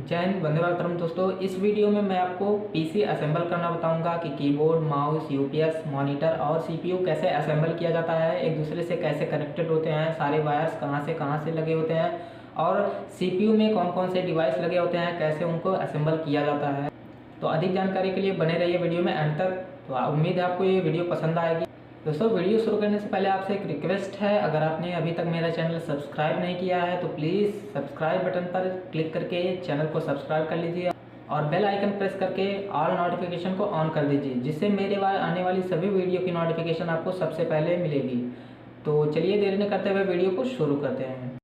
जय हिंद, वंदे मातरम। दोस्तों, इस वीडियो में मैं आपको पीसी असेंबल करना बताऊंगा कि कीबोर्ड, माउस, यूपीएस, मॉनिटर और सीपीयू कैसे असेंबल किया जाता है, एक दूसरे से कैसे कनेक्टेड होते हैं, सारे वायर्स कहाँ से लगे होते हैं और सीपीयू में कौन कौन से डिवाइस लगे होते हैं, कैसे उनको असेंबल किया जाता है। तो अधिक जानकारी के लिए बने रहिए वीडियो में एंड तक। तो उम्मीद है आपको ये वीडियो पसंद आएगी। दोस्तों, वीडियो शुरू करने से पहले आपसे एक रिक्वेस्ट है, अगर आपने अभी तक मेरा चैनल सब्सक्राइब नहीं किया है तो प्लीज़ सब्सक्राइब बटन पर क्लिक करके चैनल को सब्सक्राइब कर लीजिए और बेल आइकन प्रेस करके ऑल नोटिफिकेशन को ऑन कर दीजिए, जिससे मेरे आने वाली सभी वीडियो की नोटिफिकेशन आपको सबसे पहले मिलेगी। तो चलिए देर न करते हुए वीडियो को शुरू करते हैं।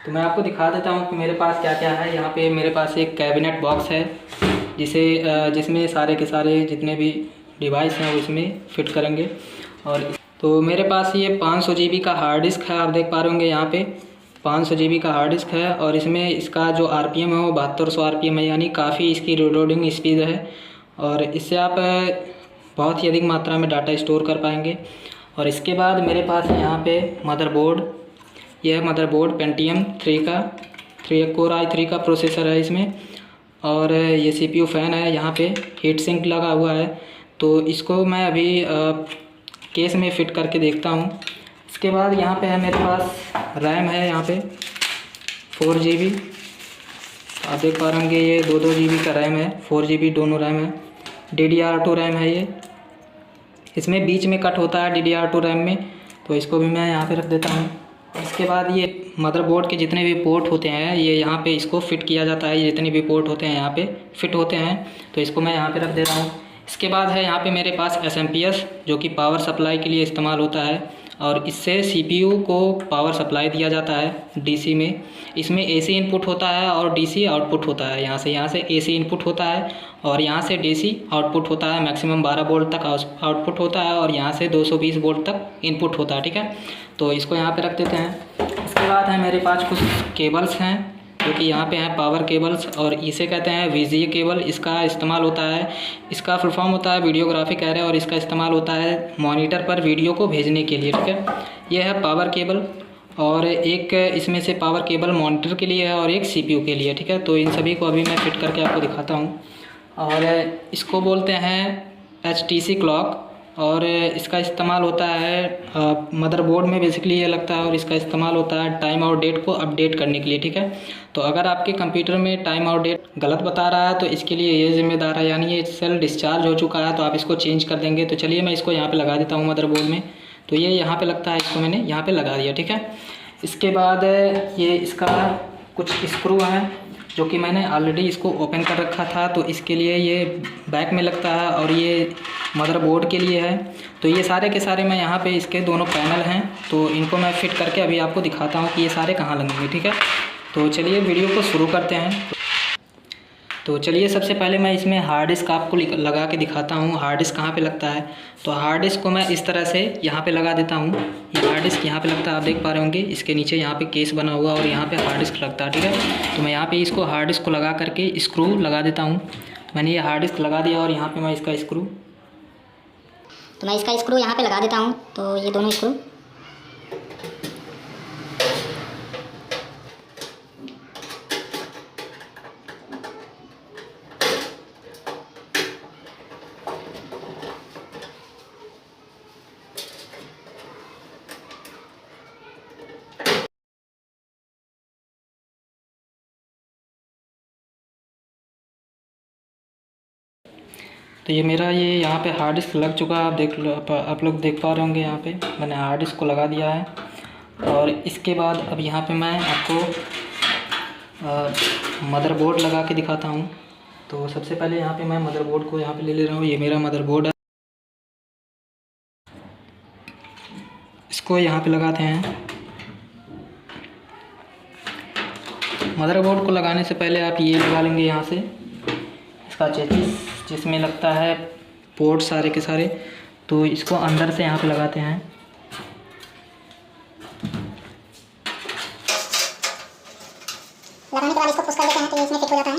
तो मैं आपको दिखा देता हूँ कि मेरे पास क्या क्या है। यहाँ पे मेरे पास एक कैबिनेट बॉक्स है जिसमें सारे के सारे जितने भी डिवाइस हैं वो इसमें फिट करेंगे। और तो मेरे पास ये 500 GB का हार्ड डिस्क है, आप देख पा रहे होंगे यहाँ पे 500 GB का हार्ड डिस्क है। और इसमें इसका जो RPM है वो 7200 RPM है, यानी काफ़ी इसकी रीलोडिंग स्पीड है और इससे आप बहुत ही अधिक मात्रा में डाटा स्टोर कर पाएंगे। और इसके बाद मेरे पास है यहाँ पे मदरबोर्ड। यह मदरबोर्ड पेंटियम 3 का 3 कोर i3 का प्रोसेसर है इसमें। और ये CPU फ़ैन है, यहाँ पे हीट सिंक लगा हुआ है। तो इसको मैं अभी केस में फ़िट करके देखता हूँ। इसके बाद यहाँ पे है मेरे पास रैम है, यहाँ पे 4 GB। आप देख पा रहे होंगे ये 2 GB का रैम है, 4 GB दोनों रैम है। DDR2 रैम है ये, इसमें बीच में कट होता है DDR2 रैम में, तो इसको भी मैं यहाँ पे रख देता हूँ। इसके बाद ये मदरबोर्ड के जितने भी पोर्ट होते हैं ये यहाँ पे इसको फिट किया जाता है। ये जितने भी पोर्ट होते हैं यहाँ पे फिट होते हैं, तो इसको मैं यहाँ पे रख दे रहा हूँ। इसके बाद है यहाँ पे मेरे पास SMPS, जो कि पावर सप्लाई के लिए इस्तेमाल होता है और इससे CPU को पावर सप्लाई दिया जाता है DC में। इसमें AC इनपुट होता है और DC आउटपुट होता है। यहाँ से AC इनपुट होता है और यहाँ से DC आउटपुट होता है। मैक्सिमम 12 वोल्ट तक आउटपुट होता है और यहाँ से 220 वोल्ट तक इनपुट होता है। ठीक है, तो इसको यहाँ पे रख देते हैं। इसके बाद है मेरे पास कुछ केबल्स हैं जो कि यहाँ पे हैं पावर केबल्स, और इसे कहते हैं VGA केबल। इसका इस्तेमाल होता है, इसका फुल फॉर्म होता है वीडियोग्राफिक एरे, और इसका इस्तेमाल होता है मॉनिटर पर वीडियो को भेजने के लिए। ठीक है, यह है पावर केबल और एक इसमें से पावर केबल मॉनिटर के लिए है और एक CPU के लिए। ठीक है, तो इन सभी को अभी मैं फिट करके आपको दिखाता हूँ। और इसको बोलते हैं HTC क्लॉक, और इसका इस्तेमाल होता है मदरबोर्ड में बेसिकली ये लगता है, और इसका इस्तेमाल होता है टाइम और डेट को अपडेट करने के लिए। ठीक है, तो अगर आपके कंप्यूटर में टाइम और डेट गलत बता रहा है तो इसके लिए ये जिम्मेदार है, यानी ये सेल डिस्चार्ज हो चुका है तो आप इसको चेंज कर देंगे। तो चलिए मैं इसको यहाँ पे लगा देता हूँ मदरबोर्ड में। तो ये यहाँ पे लगता है, इसको मैंने यहाँ पे लगा दिया। ठीक है, इसके बाद ये इसका कुछ स्क्रू हैं जो कि मैंने ऑलरेडी इसको ओपन कर रखा था, तो इसके लिए ये बैक में लगता है और ये मदरबोर्ड के लिए है। तो ये सारे के सारे मैं यहाँ पे इसके दोनों पैनल हैं, तो इनको मैं फिट करके अभी आपको दिखाता हूँ कि ये सारे कहाँ लगेंगे। ठीक है, तो चलिए वीडियो को शुरू करते हैं। तो चलिए सबसे पहले मैं इसमें हार्ड डिस्क आपको लगा के दिखाता हूँ हार्ड डिस्क कहाँ पे लगता है। तो हार्ड डिस्क को मैं इस तरह से यहाँ पे लगा देता हूँ। ये हार्ड डिस्क यहाँ पे लगता है, आप देख पा रहे होंगे इसके नीचे यहाँ पे केस बना हुआ और यहाँ पे हार्ड डिस्क लगता है। ठीक है, तो मैं यहाँ पे इसको हार्ड डिस्क को लगा करके स्क्रू लगा देता हूँ। तो मैंने ये हार्ड डिस्क लगा दिया और यहाँ पर मैं इसका स्क्रू यहाँ पे लगा देता हूँ। तो ये दोनों स्क्रू तो ये मेरा ये यहाँ पे हार्ड डिस्क लग चुका है। आप लोग देख पा रहे होंगे यहाँ पे मैंने हार्ड डिस्क को लगा दिया है। और इसके बाद अब यहाँ पे मैं आपको मदरबोर्ड लगा के दिखाता हूँ। तो सबसे पहले यहाँ पे मैं मदरबोर्ड को यहाँ पे ले रहा हूँ। ये मेरा मदरबोर्ड है, इसको यहाँ पे लगाते हैं। मदरबोर्ड को लगाने से पहले आप ये लगा लेंगे यहाँ से इसका चेसिस, जिसमें लगता है पोर्ट सारे के सारे। तो इसको अंदर से यहाँ पे लगाते हैं। लगाने के बाद इसको पुश कर देते हैं तो ये इसमें फिट हो जाता है।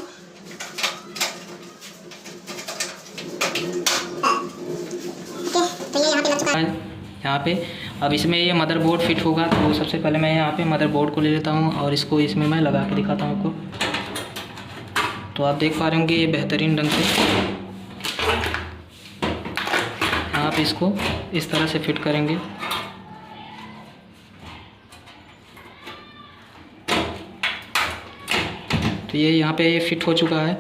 ओके, तो ये यहाँ पे लग चुका है। यहाँ पे अब इसमें ये मदरबोर्ड फिट होगा। तो सबसे पहले मैं यहाँ पे मदरबोर्ड को ले लेता हूँ और इसको इसमें मैं लगा के दिखाता हूँ आपको। तो आप देख पा रहे होंगे ये बेहतरीन ढंग से आप इसको इस तरह से फिट करेंगे। तो ये यहाँ पे ये फिट हो चुका है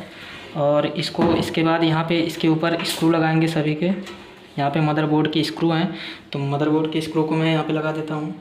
और इसको इसके बाद यहाँ पे इसके ऊपर स्क्रू लगाएंगे सभी के। यहाँ पे मदरबोर्ड के स्क्रू हैं, तो मदरबोर्ड के स्क्रू को मैं यहाँ पे लगा देता हूँ।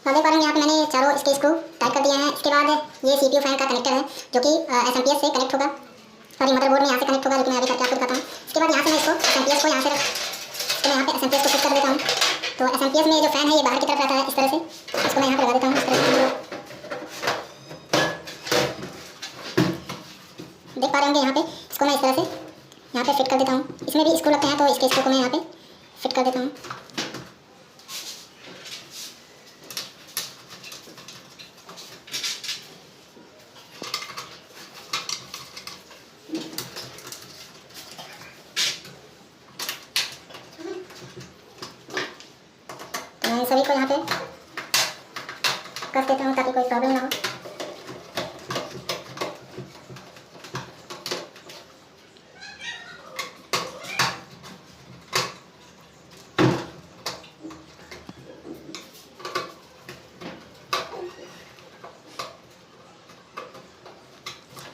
देख पा रहे हैं यहाँ पे मैंने चारों इसके स्क्रू टाइट कर दिए हैं। इसके बाद ये सीपीयू फैन का कनेक्टर है जो कि एसएमपीएस से कनेक्ट होगा, सॉरी मदरबोर्ड में यहाँ से कनेक्ट होगा, लेकिन मैं अभी करके आपको दिखाता हूँ। इसके बाद यहाँ से मैं इसको एसएमपीएस को यहाँ से तो मैं यहाँ पे एसएमपीएस को फिट कर देता हूँ। तो एसएमपीएस में जो फैन है ये बाहर की तरफ रहता है इस तरह से, इसको मैं यहाँ पर लगा देता हूँ इस तरह से। देख पा रहे होंगे यहाँ पे इसको मैं इस तरह से यहाँ पे फिट कर देता हूँ। इसमें भी स्क्रू लगते हैं, तो इसके स्क्रू को मैं यहाँ पे फिट कर देता हूँ। मैं सभी को यहाँ पे कस देता हूँ ताकि कोई प्रॉब्लम ना हो।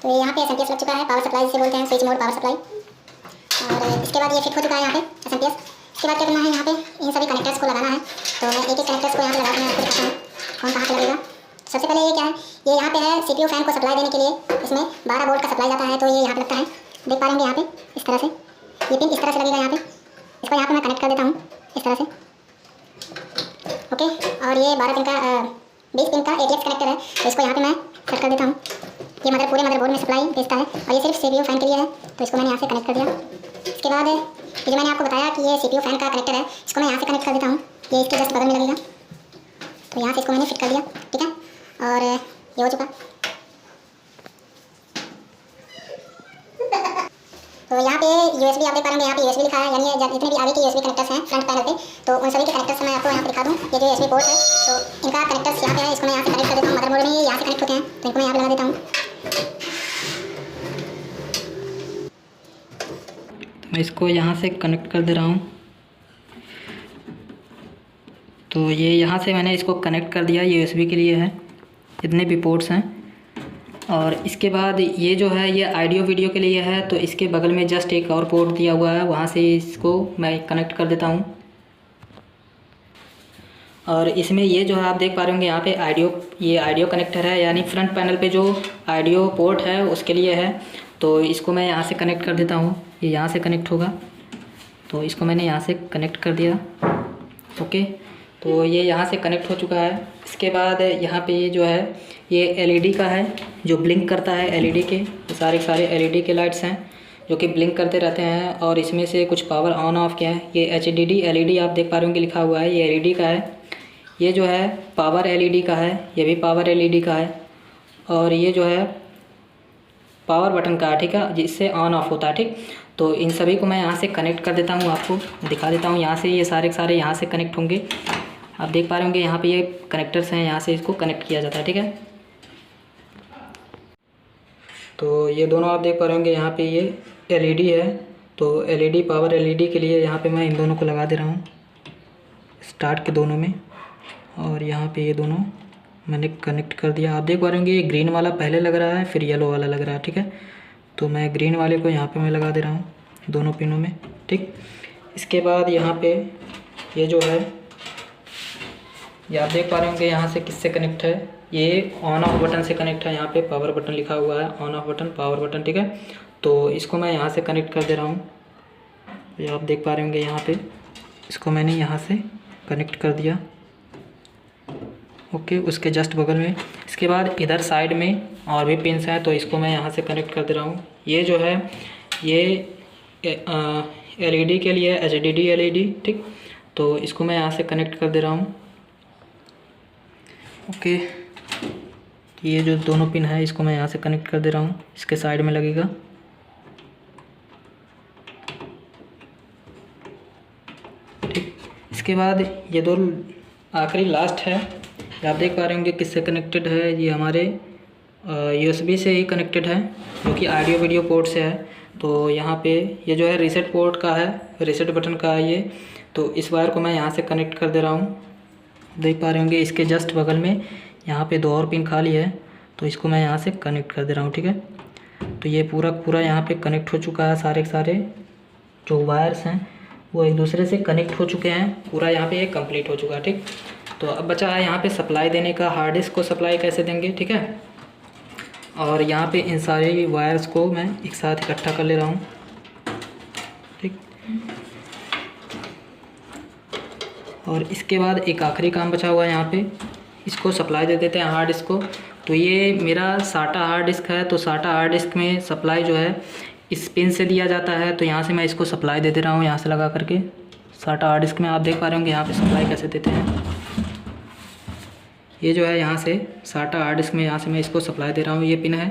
तो यहाँ पे एसएमपीएस लग चुका है, पावर सप्लाई जिसे बोलते हैं, स्विच मोड पावर सप्लाई। और इसके बाद ये फिट हो चुका है यहाँ पे एसएमपीएस। इसके बाद क्या करना है, यहाँ पे इन सभी कनेक्टर्स को लगाना है। तो मैं एक एक कनेक्टर्स को यहाँ पे लगा के आपको दिखाता हूँ कौन कहाँ पे लगेगा। सबसे पहले ये क्या है, ये यहाँ पे है सीपीयू फैन को सप्लाई देने के लिए, इसमें 12 वोल्ट का सप्लाई जाता है, तो ये यहाँ पे लगता है। देख पा रहे होंगे यहाँ पे इस तरह से, ये पिन इस तरह से लगेगा यहाँ पे। इसको यहाँ पे मैं कनेक्ट कर देता हूँ इस तरह से, ओके। और ये 12 पिन का 20 पिन का ATX कनेक्टर है, तो इसको यहाँ पे मैं सेट कर देता हूँ। ये पूरे मदरबोर्ड में सप्लाई भेजता है और ये सिर्फ सीपीयू फैन के लिए है, तो इसको मैंने यहाँ से कनेक्ट कर दिया। इसके बाद ये जो मैंने आपको बताया कि ये सीपीयू फैन का कनेक्टर है, इसको मैं यहाँ से कनेक्ट कर देता हूँ। ये इसके जस्ट बगल में लगेगा, तो यहाँ से इसको मैंने फिट कर दिया, ठीक है। और ये हो चुका। तो यहाँ पे USB आप देख पा रहे हैं, यहाँ पे USB लिखा है, यानी जितने भी आगे के USB कनेक्टर्स हैं फ्रंट पैनल पे, तो उन सभी के कनेक्टर्स मैं आपको यहाँ पे दिखा दूँ। ये जो USB पोर्ट है, तो इनका कनेक्टर्स यहाँ पे है, इसको मैं यहाँ से कनेक्ट कर देता हूँ। मदरबोर्ड में ये यहाँ से कनेक्ट होते हैं, तो इनको मैं यहाँ पे लगा देता हूँ। मैं इसको यहाँ से कनेक्ट कर दे रहा हूँ। तो ये यहाँ से मैंने इसको कनेक्ट कर दिया, ये USB के लिए है, जितने भी पोर्ट्स हैं। और इसके बाद ये जो है ये ऑडियो वीडियो के लिए है, तो इसके बगल में जस्ट एक और पोर्ट दिया हुआ है, वहाँ से इसको मैं कनेक्ट कर देता हूँ। और इसमें ये जो है आप देख पा रहे होंगे यहाँ पे ये ऑडियो कनेक्टर है, यानी फ्रंट पैनल पे जो ऑडियो पोर्ट है उसके लिए है। तो इसको मैं यहाँ से कनेक्ट कर देता हूँ, ये यहाँ से कनेक्ट होगा, तो इसको मैंने यहाँ से कनेक्ट कर दिया, ओके। तो ये यहाँ से कनेक्ट हो चुका है। इसके बाद यहाँ पे ये जो है ये LED का है, जो ब्लिंक करता है। LED के सारे LED के लाइट्स हैं जो कि ब्लिंक करते रहते हैं, और इसमें से कुछ पावर ऑन ऑफ किया है। ये HDD LED आप देख पा रहे होंगे लिखा हुआ है, ये LED का है। ये जो है पावर LED का है, ये भी पावर LED का है। और ये जो है पावर बटन का है, ठीक है, जिससे ऑन ऑफ होता है, ठीक। तो इन सभी को मैं यहाँ से कनेक्ट कर देता हूँ, आपको दिखा देता हूँ। यहाँ से ये सारे यहाँ से कनेक्ट होंगे। आप देख पा रहे होंगे यहाँ पे ये कनेक्टर्स हैं, यहाँ से इसको कनेक्ट किया जाता है, ठीक है। तो ये दोनों आप देख पा रहे होंगे यहाँ पे ये LED है, तो LED पावर LED के लिए यहाँ पे मैं इन दोनों को लगा दे रहा हूँ स्टार्ट के दोनों में। और यहाँ पे ये दोनों मैंने कनेक्ट कर दिया। आप देख पा रहे होंगे ये ग्रीन वाला पहले लग रहा है, फिर येलो वाला लग रहा है, ठीक है। तो मैं ग्रीन वाले को यहाँ पे मैं लगा दे रहा हूँ दोनों पिनों में, ठीक। इसके बाद यहाँ पे ये जो है, ये आप देख पा रहे होंगे यहाँ से किससे कनेक्ट है, ये ऑन ऑफ बटन से कनेक्ट है। यहाँ पे पावर बटन लिखा हुआ है, on off button, power button, ठीक है। तो इसको मैं यहाँ से कनेक्ट कर दे रहा हूँ, ये आप देख पा रहे होंगे यहाँ पे, इसको मैंने यहाँ से कनेक्ट कर दिया, ओके। उसके जस्ट बगल में, इसके बाद इधर साइड में और भी पिन्स हैं, तो इसको मैं यहाँ से कनेक्ट कर दे रहा हूँ। ये जो है ये LED के लिए HDD LED, ठीक। तो इसको मैं यहाँ से कनेक्ट कर दे रहा हूँ, ओके। ये जो दोनों पिन है इसको मैं यहाँ से कनेक्ट कर दे रहा हूँ, इसके साइड में लगेगा, ठीक। इसके बाद ये दो आखिरी लास्ट है, आप देख पा रहे होंगे किससे कनेक्टेड है। ये हमारे USB से ही कनेक्टेड है, जो कि ऑडियो वीडियो पोर्ट से है। तो यहाँ पे ये जो है रीसेट पोर्ट का है, रीसेट बटन का है ये। तो इस वायर को मैं यहाँ से कनेक्ट कर दे रहा हूँ, देख पा रहे होंगे इसके जस्ट बगल में यहाँ पे 2 और पिन खाली है, तो इसको मैं यहाँ से कनेक्ट कर दे रहा हूँ, ठीक है। तो ये पूरा यहाँ पे कनेक्ट हो चुका है, सारे के सारे जो वायर्स हैं वो एक दूसरे से कनेक्ट हो चुके हैं, पूरा यहाँ पे ये कंप्लीट हो चुका है, ठीक। तो अब बचा है यहाँ पे सप्लाई देने का, हार्ड डिस्क को सप्लाई कैसे देंगे, ठीक है। और यहाँ पे इन सारे वायर्स को मैं एक साथ इकट्ठा कर ले रहा हूँ, ठीक। और इसके बाद एक आखिरी काम बचा हुआ है यहाँ पे, इसको सप्लाई दे देते हैं हार्ड डिस्क को। तो ये मेरा SATA हार्ड डिस्क है, तो SATA हार्ड डिस्क में सप्लाई जो है इस पिन से दिया जाता है। तो यहाँ से मैं इसको सप्लाई दे दे रहा हूँ, यहाँ से लगा करके SATA हार्ड डिस्क में। आप देख पा रहे होंगे यहाँ पे सप्लाई कैसे देते हैं। ये जो है यहाँ से SATA हार्ड डिस्क में, यहाँ से मैं इसको सप्लाई दे रहा हूँ, ये पिन है,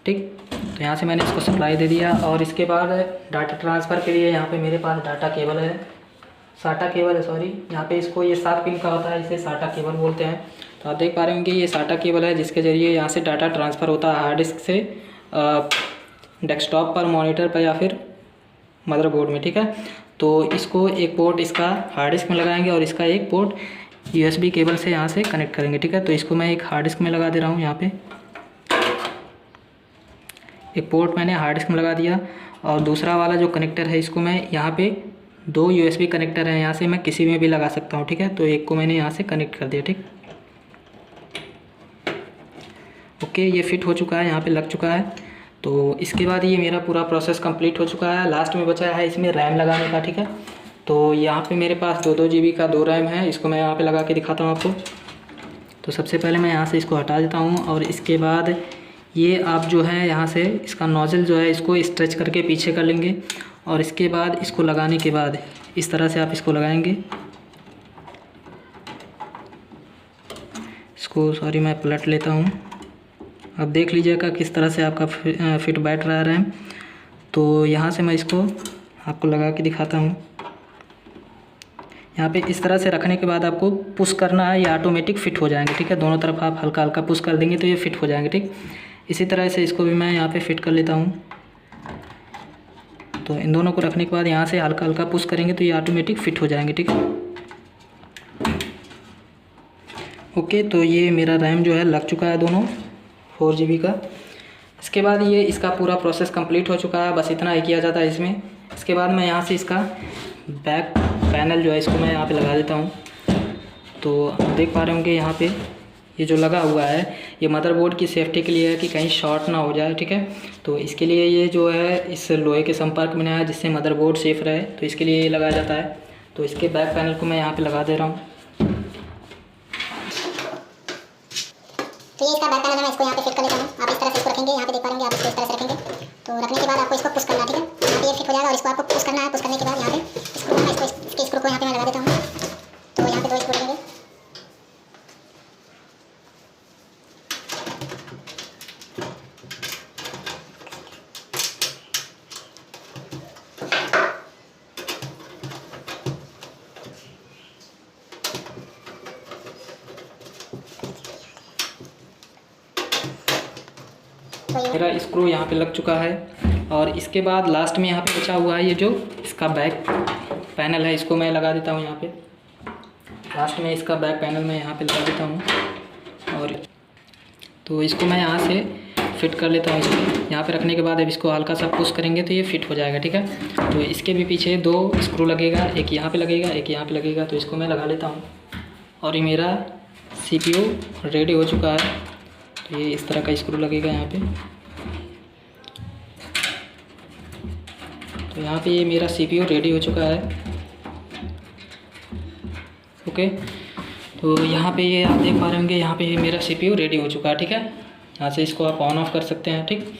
ठीक। तो यहाँ से मैंने इसको सप्लाई दे दिया। और इसके बाद डाटा ट्रांसफ़र के लिए यहाँ पे मेरे पास डाटा केबल है, SATA केबल है, सॉरी। यहाँ पे इसको ये 7 पिन का होता है, इसे SATA केबल बोलते हैं। तो आप देख पा रहे होंगे ये SATA केबल है, जिसके ज़रिए यहाँ से डाटा ट्रांसफ़र होता है हार्ड डिस्क से डेस्कटॉप पर, मॉनिटर पर या फिर मदरबोर्ड में, ठीक है। तो इसको एक पोर्ट इसका हार्ड डिस्क में लगाएंगे और इसका एक पोर्ट USB केबल से यहाँ से कनेक्ट करेंगे, ठीक है। तो इसको मैं एक हार्ड डिस्क में लगा दे रहा हूँ, यहाँ पे एक पोर्ट मैंने हार्ड डिस्क में लगा दिया। और दूसरा वाला जो कनेक्टर है इसको मैं यहाँ पे 2 USB कनेक्टर है, यहाँ से मैं किसी में भी लगा सकता हूँ, ठीक है। तो एक को मैंने यहाँ से कनेक्ट कर दिया, ठीक। ओके, ये फिट हो चुका है, यहाँ पे लग चुका है। तो इसके बाद ये मेरा पूरा प्रोसेस कंप्लीट हो चुका है। लास्ट में बचा है इसमें रैम लगाने का, ठीक है। तो यहाँ पे मेरे पास 2 GB का 2 रैम है, इसको मैं यहाँ पे लगा के दिखाता हूँ आपको। तो सबसे पहले मैं यहाँ से इसको हटा देता हूँ और इसके बाद ये आप जो है यहाँ से इसका नोजल जो है इसको स्ट्रेच करके पीछे कर लेंगे। और इसके बाद इसको लगाने के बाद इस तरह से आप इसको लगाएंगे। इसको सॉरी मैं पलट लेता हूँ, अब देख लीजिएगा किस तरह से आपका फिट बैठ रहा है रैम। तो यहाँ से मैं इसको आपको लगा के दिखाता हूँ। यहाँ पे इस तरह से रखने के बाद आपको पुश करना है, ये ऑटोमेटिक फ़िट हो जाएंगे, ठीक है। दोनों तरफ आप हल्का हल्का पुश कर देंगे तो ये फ़िट हो जाएंगे, ठीक। इसी तरह से इसको भी मैं यहाँ पे फ़िट कर लेता हूँ। तो इन दोनों को रखने के बाद यहाँ से हल्का हल्का पुश करेंगे तो ये ऑटोमेटिक फ़िट हो जाएंगे, ठीक है। ओके, तो ये मेरा रैम जो है लग चुका है दोनों 4 GB का। इसके बाद ये इसका पूरा प्रोसेस कंप्लीट हो चुका है, बस इतना ही किया जाता है इसमें। इसके बाद मैं यहाँ से इसका बैक पैनल जो है इसको मैं यहाँ पे लगा देता हूँ। तो आप देख पा रहे होंगे यहाँ पे ये जो लगा हुआ है ये मदरबोर्ड की सेफ्टी के लिए है कि कहीं शॉर्ट ना हो जाए, ठीक है। तो इसके लिए ये जो है इस लोहे के संपर्क में है जिससे मदरबोर्ड सेफ रहे, तो इसके लिए ये लगाया जाता है। तो इसके बैक पैनल को मैं यहाँ पे लगा दे रहा हूँ। तो ये इसका बैक पैनल है, मैं इसको यहाँ पे फिट कर लेता हूँ। आप इस तरह से इसको रखेंगे, यहाँ पे देख पा रहे आप इसको इस तरह से रखेंगे। तो रखने के बाद आपको इसको पुश करना है, ठीक है। यहाँ पे ये फिट हो जाएगा और इसको आपको पुश करना है। पुश करने के बाद यहाँ पे स्क्रू है, इसके स्क्रू को यहाँ पे मैं लगा देता हूँ। तो यहाँ पे 2 स्क्रू लगेंगे। मेरा स्क्रू यहाँ पे लग चुका है। और इसके बाद लास्ट में यहाँ पे बचा हुआ है ये जो इसका बैक पैनल है, इसको मैं लगा देता हूँ यहाँ पे। लास्ट में इसका बैक पैनल मैं यहाँ पे लगा देता हूँ। और तो इसको मैं यहाँ से फिट कर लेता हूँ इसको। यहाँ पे रखने के बाद अब इसको हल्का सा पुश करेंगे तो ये फिट हो जाएगा, ठीक है। तो इसके भी पीछे 2 स्क्रू लगेगा, एक यहाँ पे लगेगा, एक यहाँ पे लगेगा। तो इसको मैं लगा लेता हूँ और ये मेरा CPU रेडी हो चुका है। तो ये इस तरह का स्क्रू लगेगा यहाँ पे। तो यहाँ पे ये मेरा CPU रेडी हो चुका है। ओके, तो यहाँ पे ये आप देख पा रहे होंगे, यहाँ पे ये मेरा CPU रेडी हो चुका है, ठीक है। यहाँ से इसको आप ऑन ऑफ कर सकते हैं, ठीक।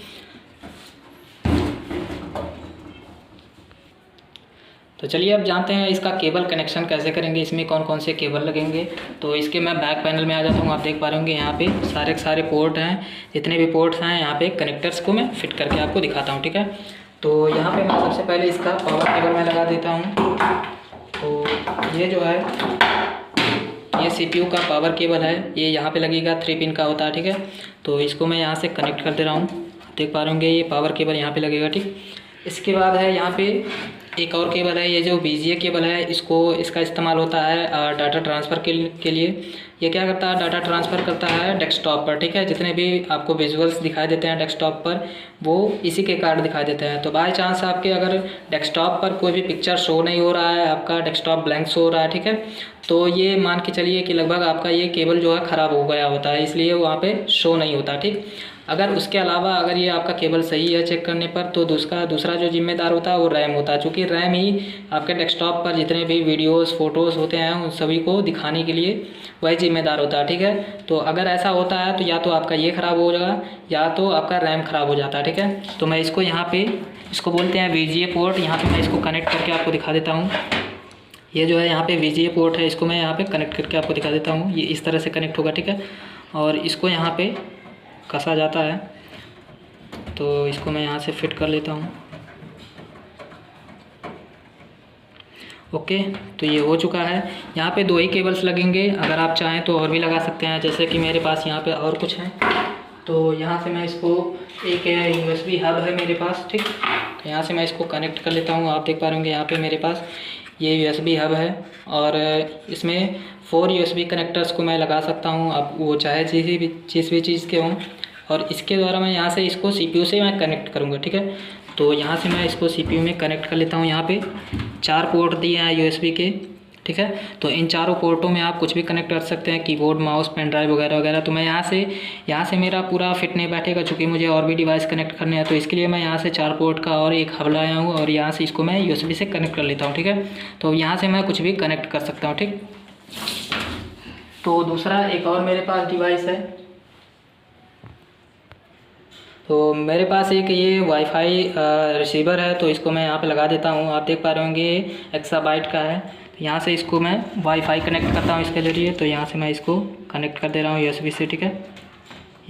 तो चलिए अब जानते हैं इसका केबल कनेक्शन कैसे करेंगे, इसमें कौन कौन से केबल लगेंगे। तो इसके मैं बैक पैनल में आ जाता हूँ। आप देख पा रहे होंगे यहाँ पे सारे के सारे पोर्ट हैं, जितने भी पोर्ट्स हैं यहाँ पे कनेक्टर्स को मैं फिट करके आपको दिखाता हूँ, ठीक है। तो यहाँ पे मैं सबसे पहले इसका पावर केबल मैं लगा देता हूँ। तो ये जो है ये CPU का पावर केबल है, ये यहाँ पे लगेगा, 3 पिन का होता है, ठीक है। तो इसको मैं यहाँ से कनेक्ट कर दे रहा हूँ। देख पा रहे होंगे ये पावर केबल यहाँ पे लगेगा, ठीक। इसके बाद है यहाँ पे एक और केबल है, ये जो VGA केबल है, इसका इस्तेमाल होता है डाटा ट्रांसफ़र के लिए। ये क्या करता है, डाटा ट्रांसफ़र करता है डेस्कटॉप पर, ठीक है। जितने भी आपको विजुअल्स दिखाई देते हैं डेस्कटॉप पर, वो इसी के कारण दिखाई देते हैं। तो बाय चांस आपके अगर डेस्कटॉप पर कोई भी पिक्चर शो नहीं हो रहा है, आपका डेस्कटॉप ब्लैंक शो हो रहा है, ठीक है, तो ये मान के चलिए कि लगभग आपका ये केबल जो है ख़राब हो गया होता है, इसलिए वहाँ पे शो नहीं होता, ठीक। अगर उसके अलावा अगर ये आपका केबल सही है चेक करने पर, तो दूसरा जो जिम्मेदार होता है वो रैम होता है, क्योंकि रैम ही आपके डेस्कटॉप पर जितने भी वीडियोस फोटोज़ होते हैं उन सभी को दिखाने के लिए वही जिम्मेदार होता है, ठीक है। तो अगर ऐसा होता है तो या तो आपका ये ख़राब हो जाएगा या तो आपका रैम ख़राब हो जाता है, ठीक है। तो मैं इसको यहाँ पे, इसको बोलते हैं VGA पोर्ट, यहाँ पे मैं इसको कनेक्ट करके आपको दिखा देता हूँ। ये जो है यहाँ पे VGA पोर्ट है, इसको मैं यहाँ पे कनेक्ट करके आपको दिखा देता हूँ। ये इस तरह से कनेक्ट होगा, ठीक है। और इसको यहाँ पे कसा जाता है, तो इसको मैं यहाँ से फिट कर लेता हूँ। ओके, तो ये हो चुका है। यहाँ पे 2 ही केबल्स लगेंगे, अगर आप चाहें तो और भी लगा सकते हैं, जैसे कि मेरे पास यहाँ पे और कुछ हैं। तो यहाँ से मैं इसको, एक USB हब है मेरे पास, ठीक। तो यहाँ से मैं इसको कनेक्ट कर लेता हूँ। आप देख पा रहे होंगे यहाँ पे मेरे पास ये USB हब है और इसमें 4 USB कनेक्टर्स को मैं लगा सकता हूँ, आप वो चाहे जिस भी चीज़ के हों। और इसके द्वारा मैं यहाँ से इसको CPU से मैं कनेक्ट करूँगा, ठीक है। तो यहाँ से मैं इसको CPU में कनेक्ट कर लेता हूँ। यहाँ पे 4 पोर्ट दिए हैं USB के, ठीक है। तो इन चारों पोर्टों में आप कुछ भी कनेक्ट कर सकते हैं, कीबोर्ड, माउस, पेन ड्राइव वगैरह वगैरह। तो मैं यहाँ से मेरा पूरा फिट नहीं बैठेगा, चूँकि मुझे और भी डिवाइस कनेक्ट करने हैं। तो इसके लिए मैं यहाँ से 4 पोर्ट का और एक हब लाया हूँ और यहाँ से इसको मैं USB से कनेक्ट कर लेता हूँ, ठीक है। तो यहाँ से मैं कुछ भी कनेक्ट कर सकता हूँ, ठीक। तो दूसरा एक और मेरे पास डिवाइस है। तो मेरे पास एक ये वाईफाई रिसीवर है, तो इसको मैं यहाँ पे लगा देता हूँ। आप देख पा रहे होंगे एक्साबाइट का है। तो यहाँ से इसको मैं वाईफाई कनेक्ट करता हूँ इसके ज़रिए। तो यहाँ से मैं इसको कनेक्ट कर दे रहा हूँ USB से, ठीक है।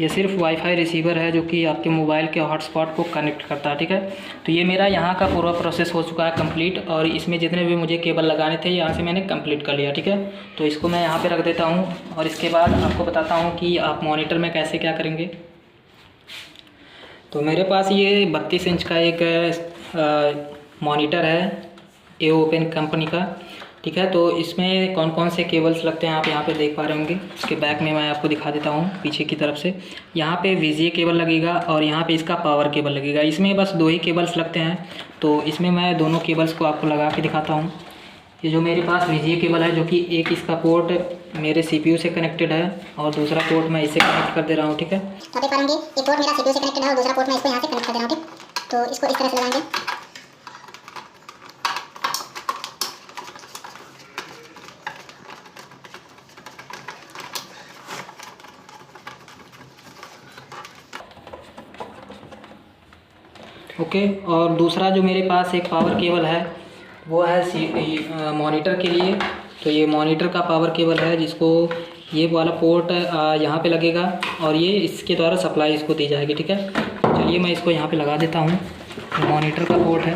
ये सिर्फ वाईफाई रिसीवर है जो कि आपके मोबाइल के हॉटस्पॉट को कनेक्ट करता है, ठीक है। तो ये मेरा यहाँ का पूरा प्रोसेस हो चुका है कंप्लीट, और इसमें जितने भी मुझे केबल लगाने थे यहाँ से मैंने कंप्लीट कर लिया, ठीक है। तो इसको मैं यहाँ पर रख देता हूँ और इसके बाद आपको बताता हूँ कि आप मॉनिटर में कैसे क्या करेंगे। तो मेरे पास ये 32 इंच का एक मॉनिटर है AOPen कंपनी का, ठीक है। तो इसमें कौन कौन से केबल्स लगते हैं आप यहाँ पे देख पा रहे होंगे। इसके बैक में मैं आपको दिखा देता हूँ पीछे की तरफ से। यहाँ पे VGA केबल लगेगा और यहाँ पे इसका पावर केबल लगेगा। इसमें बस 2 ही केबल्स लगते हैं, तो इसमें मैं दोनों केबल्स को आपको लगा के दिखाता हूँ। ये जो मेरे पास VGA केबल है, जो कि एक इसका पोर्ट मेरे CPU से कनेक्टेड है और दूसरा पोर्ट मैं इसे कनेक्ट कर दे रहा हूँ, ठीक है। तो आप देख पा रहे होंगे एक पोर्ट मेरा CPU से कनेक्टेड है और दूसरा पोर्ट मैं इसको यहाँ से कनेक्ट कर दे रहा हूँ, ठीक। तो इसको इस तरह से लगाएंगे। ओके, और दूसरा जो मेरे पास एक पावर केबल है वो है मॉनिटर के लिए। तो ये मॉनिटर का पावर केबल है, जिसको ये वाला पोर्ट यहाँ पे लगेगा और ये इसके द्वारा सप्लाई इसको दी जाएगी, ठीक है। चलिए मैं इसको यहाँ पे लगा देता हूँ। मॉनिटर का पोर्ट है,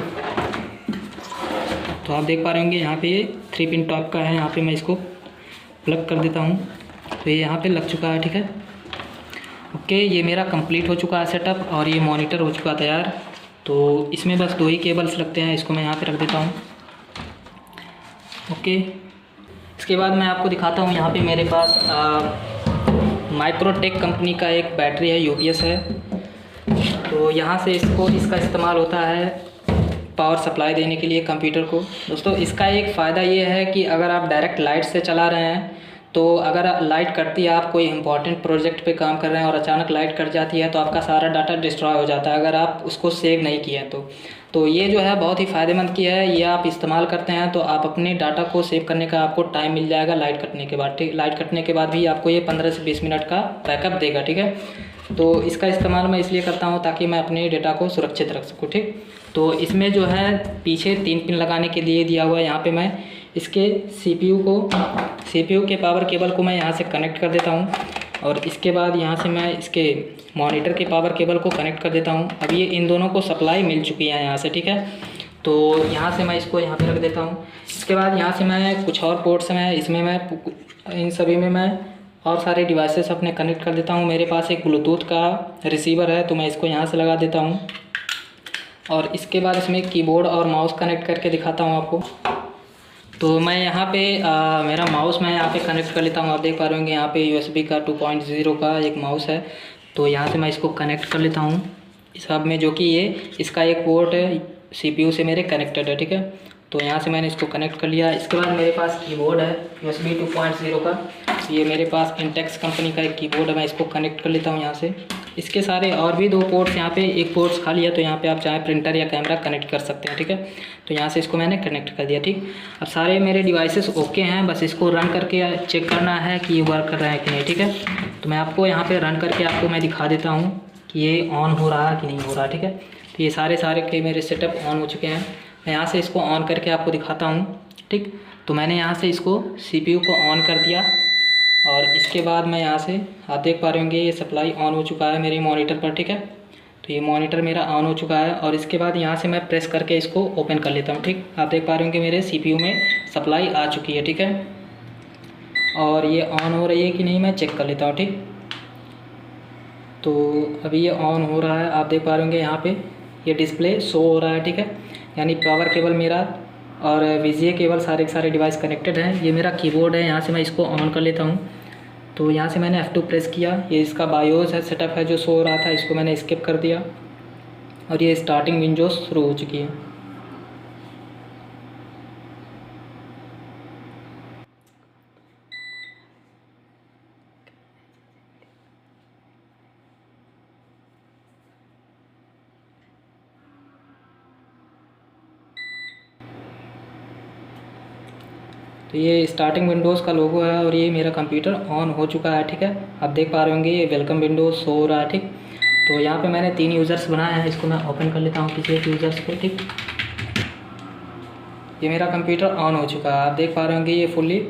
तो आप देख पा रहे होंगे यहाँ पे ये 3 पिन टॉप का है। यहाँ पे मैं इसको प्लग कर देता हूँ, तो ये यहाँ पे लग चुका है, ठीक है। ओके, ये मेरा कंप्लीट हो चुका है सेटअप और ये मॉनिटर हो चुका तैयार। तो इसमें बस 2 ही केबल्स लगते हैं, इसको मैं यहाँ पे रख देता हूँ। ओके, इसके बाद मैं आपको दिखाता हूँ। यहाँ पे मेरे पास माइक्रोटेक कंपनी का एक बैटरी है, UPS है। तो यहाँ से इसका इस्तेमाल होता है पावर सप्लाई देने के लिए कंप्यूटर को। दोस्तों इसका एक फ़ायदा ये है कि अगर आप डायरेक्ट लाइट से चला रहे हैं तो अगर लाइट कटती है, आप कोई इंपॉर्टेंट प्रोजेक्ट पे काम कर रहे हैं और अचानक लाइट कट जाती है तो आपका सारा डाटा डिस्ट्रॉय हो जाता है अगर आप उसको सेव नहीं किए तो ये जो है बहुत ही फ़ायदेमंद की है। ये आप इस्तेमाल करते हैं तो आप अपने डाटा को सेव करने का आपको टाइम मिल जाएगा लाइट कटने के बाद। ठीक, लाइट कटने के बाद भी आपको ये 15 से 20 मिनट का बैकअप देगा। ठीक है, तो इसका इस्तेमाल मैं इसलिए करता हूँ ताकि मैं अपने डेटा को सुरक्षित रख सकूँ। ठीक, तो इसमें जो है पीछे 3 पिन लगाने के लिए दिया हुआ है। यहाँ पे मैं इसके CPU के पावर केबल को मैं यहाँ से कनेक्ट कर देता हूँ और इसके बाद यहाँ से मैं इसके मॉनिटर के पावर केबल को कनेक्ट कर देता हूँ। अब ये इन दोनों को सप्लाई मिल चुकी है यहाँ से। ठीक है, तो यहाँ से मैं इसको यहाँ पे रख देता हूँ। इसके बाद यहाँ से मैं कुछ और पोर्ट्स हैं, इसमें मैं इन सभी में मैं और सारे डिवाइसेस अपने कनेक्ट कर देता हूँ। मेरे पास एक ब्लूटूथ का रिसीवर है तो मैं इसको यहाँ से लगा देता हूँ और इसके बाद इसमें कीबोर्ड और माउस कनेक्ट करके दिखाता हूँ आपको। तो मैं यहाँ पे मेरा माउस मैं यहाँ पे कनेक्ट कर लेता हूँ। आप देख पा रहे होंगे यहाँ पे USB का 2.0 का एक माउस है, तो यहाँ से मैं इसको कनेक्ट कर लेता हूँ इस हब में, जो कि ये इसका एक पोर्ट है CPU से मेरे कनेक्टेड है। ठीक है, तो यहाँ से मैंने इसको कनेक्ट कर लिया। इसके बाद मेरे पास कीबोर्ड है USB 2.0 का, ये मेरे पास इंटेक्स कंपनी का एक कीबोर्ड है, मैं इसको कनेक्ट कर लेता हूँ यहाँ से। इसके सारे और भी 2 पोर्ट्स यहाँ पे, एक पोर्ट्स खाली है तो यहाँ पे आप चाहे प्रिंटर या कैमरा कनेक्ट कर सकते हैं। ठीक है, तो यहाँ से इसको मैंने कनेक्ट कर दिया। ठीक, अब सारे मेरे डिवाइसेस ओके हैं, बस इसको रन करके चेक करना है कि ये वर्क कर रहा है कि नहीं। ठीक है, तो मैं आपको यहाँ पे रन करके आपको मैं दिखा देता हूँ कि ये ऑन हो रहा है कि नहीं हो रहा। ठीक है, तो ये सारे के मेरे सेटअप ऑन हो चुके हैं। मैं यहाँ से इसको ऑन करके आपको दिखाता हूँ। ठीक, तो मैंने यहाँ से इसको CPU को ऑन कर दिया और इसके बाद मैं यहाँ से, आप देख पा रहे होंगे ये सप्लाई ऑन हो चुका है मेरे मॉनिटर पर। ठीक है, तो ये मॉनिटर मेरा ऑन हो चुका है और इसके बाद यहाँ से मैं प्रेस करके इसको ओपन कर लेता हूँ। ठीक, आप देख पा रहे होंगे मेरे CPU में सप्लाई आ चुकी है। ठीक है, और ये ऑन हो रही है कि नहीं मैं चेक कर लेता हूँ। ठीक, तो अभी ये ऑन हो रहा है, आप देख पा रहे होंगे यहाँ पे ये डिस्प्ले शो हो रहा है। ठीक है, यानी पावर केबल मेरा और VGA केबल सारे डिवाइस कनेक्टेड हैं। ये मेरा कीबोर्ड है, यहाँ से मैं इसको ऑन कर लेता हूँ। तो यहाँ से मैंने F2 प्रेस किया, ये इसका बायोस है सेटअप है जो शो हो रहा था, इसको मैंने स्किप कर दिया और ये स्टार्टिंग विंडोज शुरू हो चुकी है। तो ये स्टार्टिंग विंडोज़ का लोगो है और ये मेरा कंप्यूटर ऑन हो चुका है। ठीक है, आप देख पा रहे होंगे ये वेलकम विंडोज़ शो हो रहा है। ठीक, तो यहाँ पे मैंने 3 यूज़र्स बनाए हैं, इसको मैं ओपन कर लेता हूँ किसी एक यूज़र्स को। ठीक, ये मेरा कंप्यूटर ऑन हो चुका है, आप देख पा रहे होंगे ये फुल्ली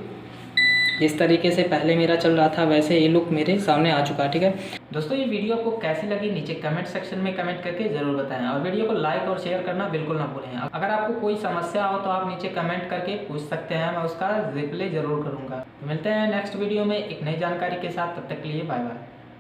जिस तरीके से पहले मेरा चल रहा था वैसे ये लुक मेरे सामने आ चुका है। ठीक है दोस्तों, ये वीडियो आपको कैसी लगी नीचे कमेंट सेक्शन में कमेंट करके जरूर बताएं और वीडियो को लाइक और शेयर करना बिल्कुल ना भूलें। अगर आपको कोई समस्या हो तो आप नीचे कमेंट करके पूछ सकते हैं, मैं उसका रिप्लाई जरूर करूंगा। तो मिलते हैं नेक्स्ट वीडियो में एक नई जानकारी के साथ, तब तक के लिए बाय बाय।